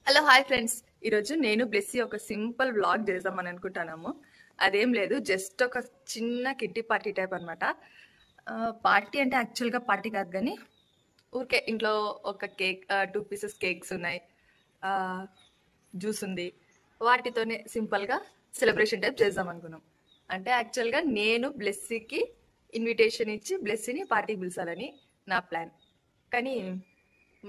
Hello hi friends. ఈరోజు నేను బ్లెస్సీ ఒక సింపుల్ వ్లాగ్ చేద్దామని అనుకుంటున్నాము. అదేం లేదు, జస్ట్ ఒక చిన్న కిట్టి పార్టీ టైప్ అనమాట. పార్టీ అంటే యాక్చువల్గా పార్టీ కాదు, కానీ ఊరికే ఇంట్లో ఒక కేక్, 2 పీసెస్ కేక్స్ ఉన్నాయి, జ్యూస్ ఉంది, వాటితోనే సింపుల్గా సెలబ్రేషన్ టైప్ చేద్దాం అనుకున్నాం. అంటే యాక్చువల్గా నేను బ్లెస్సీకి ఇన్విటేషన్ ఇచ్చి బ్లెస్సీని పార్టీకి పిలిచాలని నా ప్లాన్. కానీ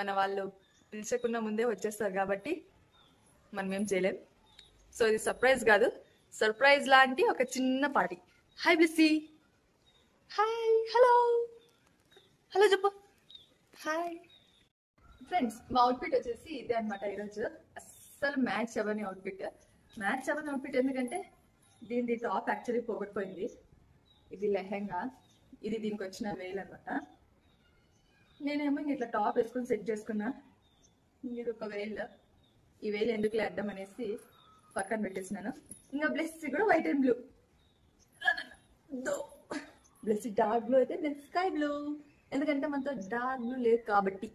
మన వాళ్ళు పిలిచకుండా ముందే వచ్చేస్తారు కాబట్టి మనం ఏం చేయలేం. సో ఇది సర్ప్రైజ్ కాదు, సర్ప్రైజ్ లాంటి ఒక చిన్న party. Hi Blessy. Hi. Hello. Hello చెప్పు. Hi friends. మా అవుట్ఫిట్ వచ్చేసి ఇదే అనమాట. ఈరోజు అస్సలు మ్యాచ్ అవ్వని అవుట్ఫిట్ ఎందుకంటే దీని టాప్ యాక్చువల్లీ పోగొట్టుపోయింది. ఇది లెహెంగా, ఇది దీనికి వచ్చిన వేల్ అనమాట. నేనేమో ఇట్లా టాప్ వేసుకొని సెట్ చేసుకున్నా. ఇది ఒక వేల్, ఈ వేలు ఎందుకు అడ్డం అనేసి పక్కన పెట్టేసినాను. ఇంకా బ్లెస్సీ కూడా white and blue. Blessy dark blue అయితే బ్లెస్ స్కై బ్లూ, ఎందుకంటే మనతో డార్క్ బ్లూ లేదు కాబట్టి.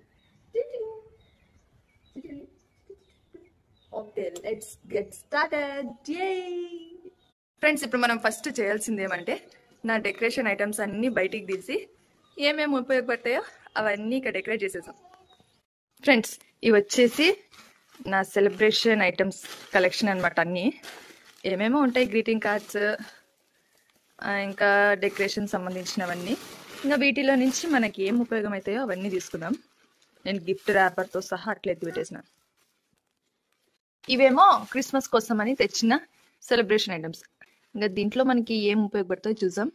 Okay, let's get started. Friends, ఇప్పుడు మనం ఫస్ట్ చేయాల్సింది ఏమంటే నా డెకరేషన్ ఐటమ్స్ అన్నీ బయటికి తీసి ఏమేమి ఉపయోగపడతాయో అవన్నీ ఇక్కడ డెకరేట్ చేసేసాం. ఫ్రెండ్స్, ఇవి వచ్చేసి నా సెలబ్రేషన్ ఐటమ్స్ కలెక్షన్ అనమాట. అన్నీ ఏమేమో ఉంటాయి, గ్రీటింగ్ కార్డ్స్, ఇంకా డెకరేషన్ సంబంధించినవన్నీ. ఇంకా వీటిలో నుంచి మనకి ఏం ఉపయోగం అవుతాయో అవన్నీ తీసుకుందాం. నేను గిఫ్ట్ ర్యాపర్తో సహా అట్లా ఎత్తి పెట్టేసిన. ఇవేమో క్రిస్మస్ కోసం అని తెచ్చిన సెలబ్రేషన్ ఐటమ్స్. ఇంకా దీంట్లో మనకి ఏం ఉపయోగపడతాయో చూద్దాం.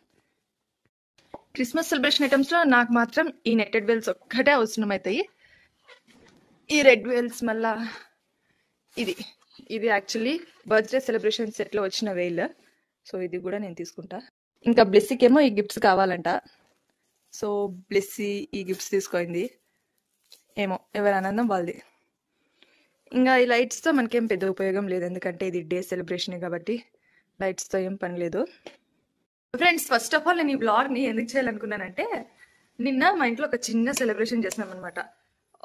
క్రిస్మస్ సెలబ్రేషన్ ఐటమ్స్లో నాకు మాత్రం ఈ నెట్టెడ్ వేల్స్ ఒక్కటే అవసరం అవుతాయి. ఈ రెడ్ వేల్స్, మళ్ళా ఇది యాక్చువల్లీ బర్త్డే సెలబ్రేషన్ సెట్లో వచ్చిన వేల్. సో ఇది కూడా నేను తీసుకుంటా. ఇంకా బ్లెస్సీకి ఏమో ఈ గిఫ్ట్స్ కావాలంట. సో బ్లెస్సీ ఈ గిఫ్ట్స్ తీసుకోయింది. ఏమో ఎవరి ఆనందం వాళ్ళది. ఇంకా ఈ లైట్స్తో మనకేం పెద్ద ఉపయోగం లేదు, ఎందుకంటే ఇది డే సెలబ్రేషన్ కాబట్టి లైట్స్తో ఏం పని లేదు. ఫ్రెండ్స్, ఫస్ట్ ఆఫ్ ఆల్ నేను ఈ బ్లాగ్ని ఎందుకు చేయాలనుకున్నానంటే, నిన్న మా ఇంట్లో ఒక చిన్న సెలబ్రేషన్ చేసినాం అనమాట.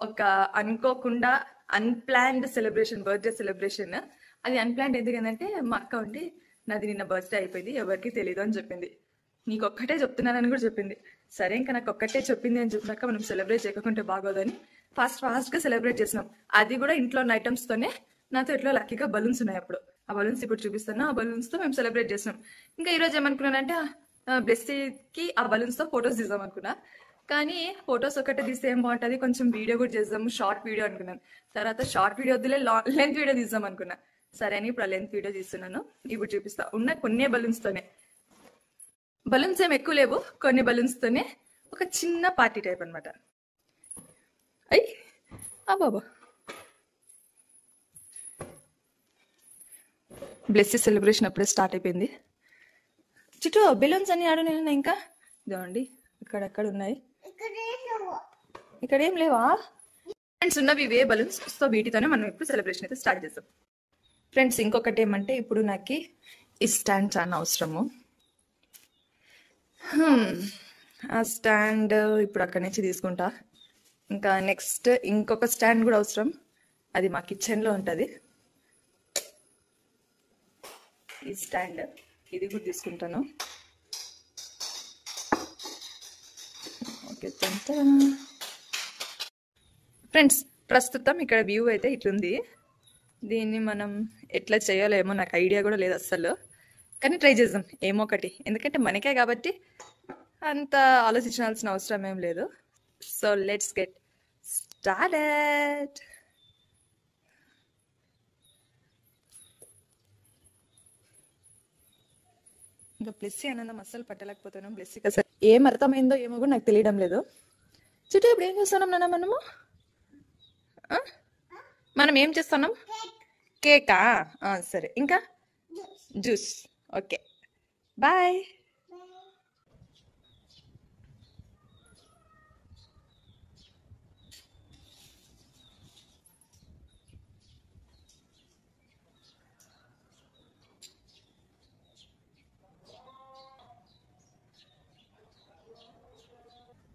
ఒక అనుకోకుండా అన్ప్లాన్డ్ సెలబ్రేషన్, బర్త్డే సెలబ్రేషన్. అది అన్ప్లాన్డ్ ఎందుకంటే మా అక్క ఉండి నాది నిన్న బర్త్డే అయిపోయింది, ఎవరికి తెలీదు అని చెప్పింది. నీకు ఒక్కటే చెప్తున్నానని కూడా చెప్పింది. సరే, ఇంకా నాకు ఒక్కటే చెప్పింది అని చెప్పినాక మనం సెలబ్రేట్ చేయకుంటే బాగోదని ఫాస్ట్గా సెలబ్రేట్ చేసినాం. అది కూడా ఇంట్లో ఉన్న ఐటమ్స్తోనే. నాతో ఎట్లో లక్కీగా బలూన్స్ ఉన్నాయి, అప్పుడు ఆ బలూన్స్ ఇప్పుడు చూపిస్తాను. ఆ బలూన్స్తో మేము సెలబ్రేట్ చేసినాం. ఇంకా ఈరోజు ఏమనుకున్నానంటే బ్లెస్సీకి ఆ బలూన్స్తో ఫొటోస్ తీద్దాం అనుకున్నా. కానీ ఫొటోస్ ఒకటే తీస్తే ఏం బాగుంటుంది, కొంచెం వీడియో కూడా చేద్దాం, షార్ట్ వీడియో అనుకున్నాను. తర్వాత షార్ట్ వీడియో వద్దులే, లెంత్ వీడియో తీద్దాం అనుకున్నా. సరే అని ఇప్పుడు లెంత్ వీడియో తీస్తున్నాను. ఇప్పుడు చూపిస్తా. ఉన్న కొన్ని బలూన్స్తోనే, బలూన్స్ ఏం ఎక్కువ లేవు, కొన్ని బలూన్స్తోనే ఒక చిన్న పార్టీ టైప్ అనమాట. బాబా, బ్లెస్సీ సెలబ్రేషన్ అప్పుడే స్టార్ట్ అయిపోయింది. చుట్టూ బెలూన్స్ అన్ని ఆడున్నాయి. ఇంకా ఇదండి, ఇక్కడెక్కడ ఉన్నాయి, ఇక్కడ ఏం లేవా ఫ్రెండ్స్? ఉన్నవి ఇవే బలూన్స్. సో వీటితోనే మనం ఇప్పుడు సెలబ్రేషన్ అయితే స్టార్ట్ చేస్తాం. ఫ్రెండ్స్, ఇంకొకటి ఏమంటే ఇప్పుడు నాకు ఈ స్టాండ్ చాలా అవసరము. ఆ స్టాండ్ ఇప్పుడు అక్కడి నుంచి తీసుకుంటా. ఇంకా నెక్స్ట్ ఇంకొక స్టాండ్ కూడా అవసరం, అది మా కిచెన్లో ఉంటుంది. ఈ స్టాండ్, ఇది కూడా తీసుకుంటాను. ఓకే ఫ్రెండ్స్, ప్రస్తుతం ఇక్కడ వ్యూ అయితే ఇట్లుంది. దీన్ని మనం ఎట్లా చేయాలేమో నాకు ఐడియా కూడా లేదు అస్సలు, కానీ ట్రై చేద్దాం ఏమో ఒకటి. ఎందుకంటే మనకే కాబట్టి అంత ఆలోచించాల్సిన అవసరం ఏం లేదు. So let's get started. ఇంకా బ్లెస్సీ ఆనందం అస్సలు పట్టలేకపోతున్నాం. బ్లెస్సీకి అసలు ఏం అర్థమైందో ఏమో కూడా నాకు తెలియడం లేదు. చుట్టూ ఇప్పుడు ఏం చేస్తున్నాం నాన్న మనం ఏం చేస్తున్నాం? కేకా? సరే, ఇంకా జ్యూస్. Okay, bye.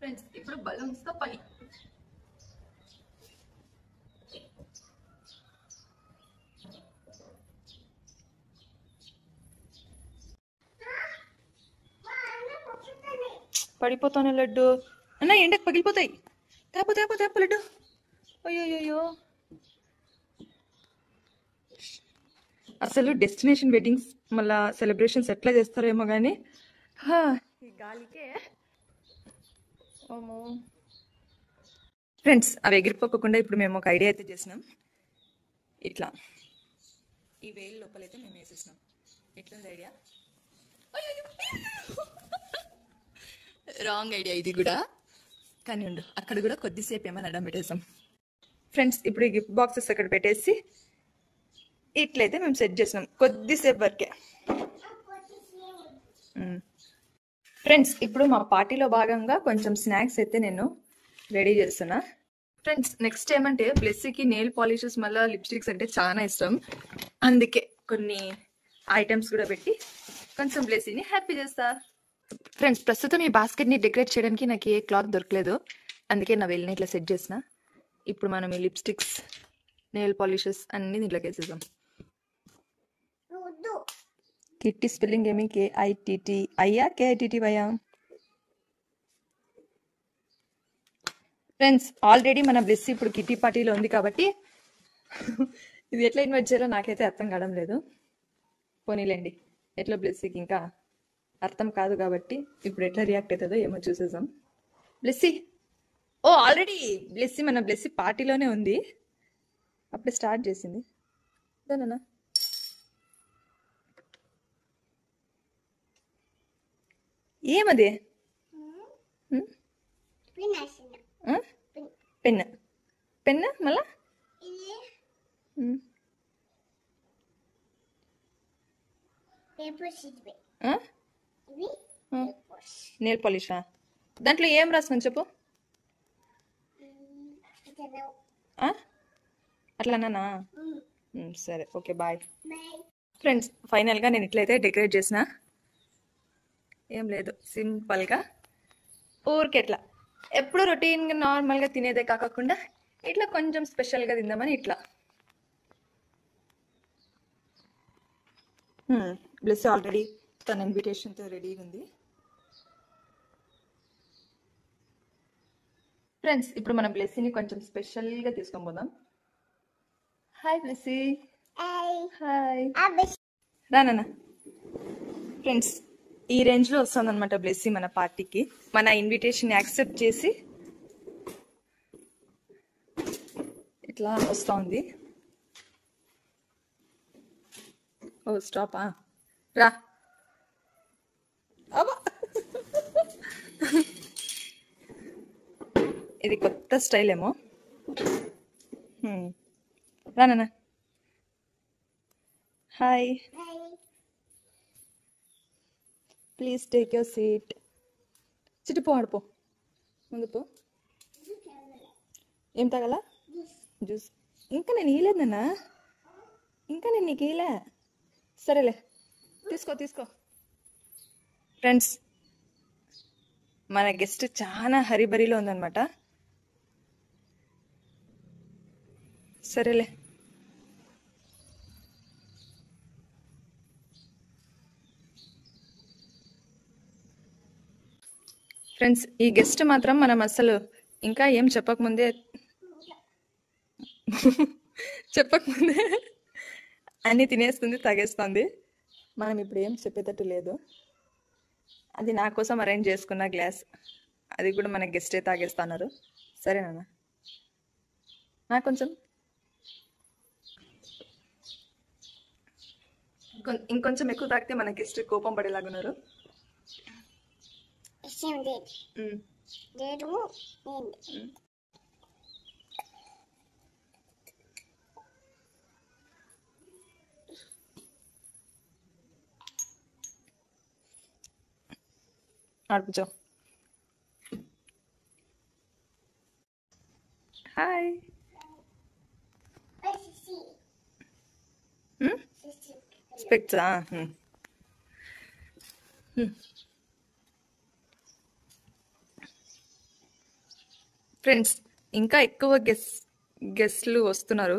ఫ్రెండ్స్, ఇప్పుడు బలూన్స్తో పని. పడిపోతాను లడ్డు. అన్న ఎండకు పగిలిపోతాయి. తేపో తేపో తేపో లడ్డు. అయ్యో, అసలు డెస్టినేషన్ వెడ్డింగ్స్ మళ్ళా సెలబ్రేషన్స్ ఎట్లా చేస్తారేమో కానీ ఈ గాలికే ఓమో. ఫ్రెండ్స్, అవి ఎగిరిపోకుండా ఇప్పుడు మేము ఒక ఐడియా అయితే చేసినాం. ఇట్లా ఈ వేలు లోపలైతే మేము వేసేసినాం. ఎట్లుంది ఐడియా? రాంగ్ ఐడియా ఇది కూడా, కానీ ఉండు, అక్కడ కూడా కొద్దిసేపు ఏమైనా అడ్డం పెట్టేసాం. ఫ్రెండ్స్, ఇప్పుడు ఈ గిఫ్ట్ బాక్సెస్ అక్కడ పెట్టేసి ఇట్లయితే మేము సెట్ చేసినాం కొద్దిసేపు వరకే. ఫ్రెండ్స్, ఇప్పుడు మా పార్టీలో భాగంగా కొంచెం స్నాక్స్ అయితే నేను రెడీ చేస్తున్నా. ఫ్రెండ్స్, నెక్స్ట్ ఏమంటే బ్లెస్సీకి నెయిల్ పాలిషెస్ మళ్ళీ లిప్స్టిక్స్ అంటే చాలా ఇష్టం. అందుకే కొన్ని ఐటమ్స్ కూడా పెట్టి కొంచెం బ్లెస్సీని హ్యాపీ చేస్తా. ఫ్రెండ్స్, ప్రస్తుతం ఈ బాస్కెట్ని డెకరేట్ చేయడానికి నాకు ఏ క్లాత్ దొరకలేదు, అందుకే నా వెళ్ళిన ఇట్లా సెట్ చేసిన. ఇప్పుడు మనం ఈ లిప్స్టిక్స్, నెయిల్ పాలిషెస్ అన్ని దీంట్లోకి వేసేసాం. కిట్టి స్పెల్లింగ్ ఏమి? KITT అయ్యా, KITT అయ్యా. ఫ్రెండ్స్, ఆల్రెడీ మన బ్లెస్సీ ఇప్పుడు కిట్టి పార్టీలో ఉంది కాబట్టి ఇది ఎట్లా ఇన్వైట్ చేయాలో నాకైతే అర్థం కావడం లేదు. పోనీలేండి, ఎట్లా బ్లెస్సీకి ఇంకా అర్థం కాదు కాబట్టి ఇప్పుడు ఎట్లా రియాక్ట్ అవుతుందో ఏమో చూసేసాం. బ్లెస్సీ, ఆల్రెడీ బ్లెస్సీ మన బ్లెస్సీ పార్టీలోనే ఉంది, అప్పుడే స్టార్ట్ చేసింది. దానా ఏమది? పెన్ మళ్ళా నెయిల్ పాలిషా? దాంట్లో ఏం రాసుకొని చెప్పు. అట్లానా? సరే, ఓకే, బాయ్. ఫ్రెండ్స్, ఫైనల్గా నేను ఇట్లయితే డెకరేట్ చేసిన. ఏం లేదు, సింపుల్గా ఊరికే ఎట్లా ఎప్పుడు రొటీన్గా నార్మల్గా తినేదే కాకుండా ఇట్లా కొంచెం స్పెషల్గా తిందామని ఇట్లా. బ్లెస్ ఆల్రెడీ తన ఇన్విటేషన్తో రెడీ ఉంది. ఫ్రెండ్స్, ఇప్పుడు మనం బ్లెస్సీని కొంచెం స్పెషల్గా తీసుకొని పోదాం. హాయ్ బ్లెస్సీ. హాయ్ రానా. ఫ్రెండ్స్, ఈ రేంజ్లో వస్తుంది అనమాట బ్లెస్సీ మన పార్టీకి. మన ఇన్విటేషన్ యాక్సెప్ట్ చేసి ఇట్లా వస్తూ ఉంది. ఓ స్టాపా, రా. అబ్బా, ఇది కొత్త స్టైల్ ఏమో. రానా. Hi, please take your seat. చిటిపో, ఆడిపో, ముందు పో. ఏం తాగల? జ్యూస్. ఇంకా నేను ఇయలేదన్నా, ఇంకా నేను నీకు ఇయలే. సరేలే, తీసుకో. ఫ్రెండ్స్, మన గెస్ట్ చాలా హరిబరిలో ఉందన్నమాట. సరేలే. ఫ్రెండ్స్, ఈ గెస్ట్ మాత్రం మనం అసలు ఇంకా ఏం చెప్పకముందే అన్నీ తినేస్తుంది, తాగేస్తుంది. మనం ఇప్పుడు ఏం చెప్పేటట్టు లేదు. అది నా కోసం అరేంజ్ చేసుకున్న గ్లాస్, అది కూడా మన గెస్టే తాగేస్తున్నారు. సరేనా? నాకు కొంచెం ఇంకొంచెం ఎక్కువ తాగితే మన గెస్ట్ కోపం పడేలాగున్నారు. ఆడుపుచో. హాయ్. స్పెక్ట్సా? ఫ్రెండ్స్, ఇంకా ఎక్కువ గెస్ట్లు వస్తున్నారు.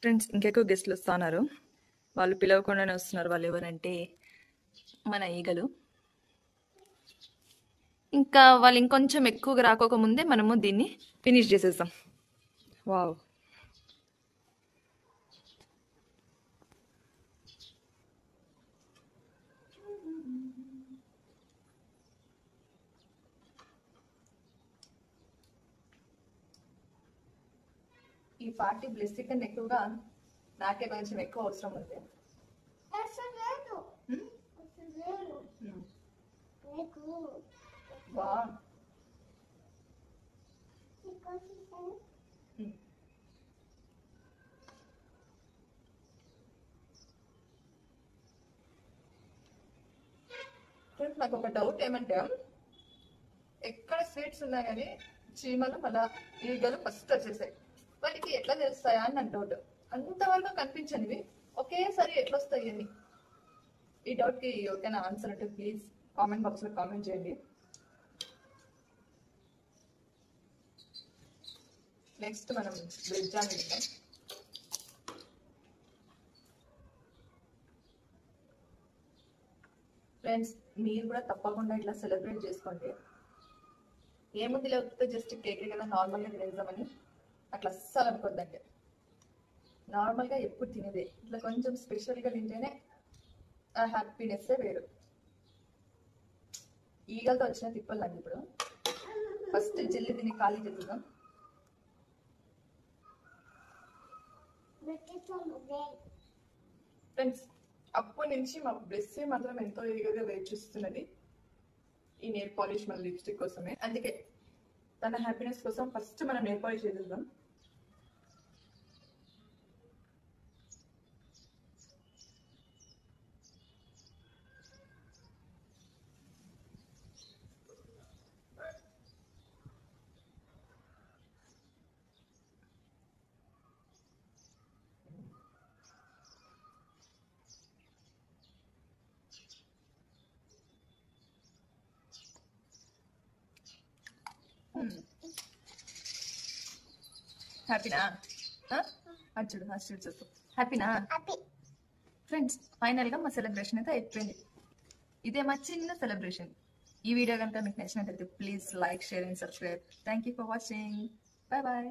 ఫ్రెండ్స్, ఇంకా ఎక్కువ గెస్ట్లు వస్తున్నారు. వాళ్ళు పిలవకుండానే వస్తున్నారు. వాళ్ళు ఎవరంటే మన ఈగలు. ఇంకా వాళ్ళు ఇంకొంచెం ఎక్కువగా రాకోకముందే మనము దీన్ని ఫినిష్ చేసేస్తాం. వావ్. ఈ పార్టీ బ్లెస్సింగ్ కన్నా ఎక్కువగా నాకే కొంచెం ఎక్కువ అవసరం ఉంది. వావ్. ఫ్రెండ్స్, నాకు ఒక డౌట్ ఏమంటే, ఎక్కడ స్వీట్స్ ఉన్నా కానీ చీమలు మళ్ళా ఈగలు ఫస్ట్ వచ్చేసాయి. వాటికి ఎట్లా తెలుస్తాయా అని నాకు డౌట్. అంతవరకు కనిపించనివి ఒకేసారి ఎట్లా వస్తాయి అని. ఈ డౌట్ కి ఎవరికైనా ఆన్సర్ అంటే ప్లీజ్ కామెంట్ బాక్స్ లో కామెంట్ చేయండి. నెక్స్ట్ మనం బ్రెడ్ జామ్ తింటాం. ఫ్రెండ్స్, మీరు కూడా తప్పకుండా ఇట్లా సెలబ్రేట్ చేసుకోండి. ఏముంది లేకపోతే జస్ట్ కేక్ కదా నార్మల్గా తినేద్దామని అట్లా అస్సలు అనుకోద్దండి. నార్మల్గా ఎప్పుడు తినేదే, ఇట్లా కొంచెం స్పెషల్గా తింటేనే ఆ హ్యాపీనెస్ వేరు. ఈగలతో వచ్చిన తిప్పలండి. ఇప్పుడు ఫస్ట్ జల్లి తిని ఖాళీ చేద్దాం. ఫ్రెండ్స్, అప్పటి నుంచి మా బ్లెస్సీ మాత్రం ఎంతో ఈగగా వెయిట్ చేస్తున్నది ఈ నెయిల్ పాలిష్ మన లిప్స్టిక్ కోసమే. అందుకే తన హ్యాపీనెస్ కోసం ఫస్ట్ మనం నెయిల్ పాలిష్ చేద్దాం. హ్యాపీనా? అచ్చుడు అచ్చుడు చెప్పు. హ్యాపీనా? ఫ్రెండ్స్, ఫైనల్గా మా సెలబ్రేషన్ అయితే అయిపోయింది. ఇదే మా చిన్న సెలబ్రేషన్. ఈ వీడియో కనుక మీకు నచ్చినట్లయితే please like, share and subscribe. Thank you for watching. Bye bye.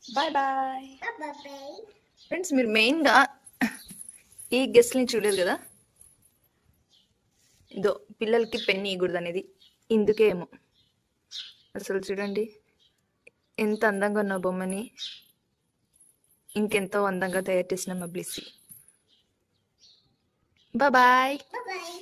Bye bye. Friends, మీరు మెయిన్గా ఈ గెస్ట్ని చూడలేదు కదా. ఇదో పిల్లలకి పెన్ను ఇవ్వకూడదు అనేది ఇందుకేమో. అసలు చూడండి ఎంత అందంగా ఉన్న బొమ్మని ఇంకెంతో అందంగా తయారు చేసిన మా బ్లెస్సీ. Bye bye.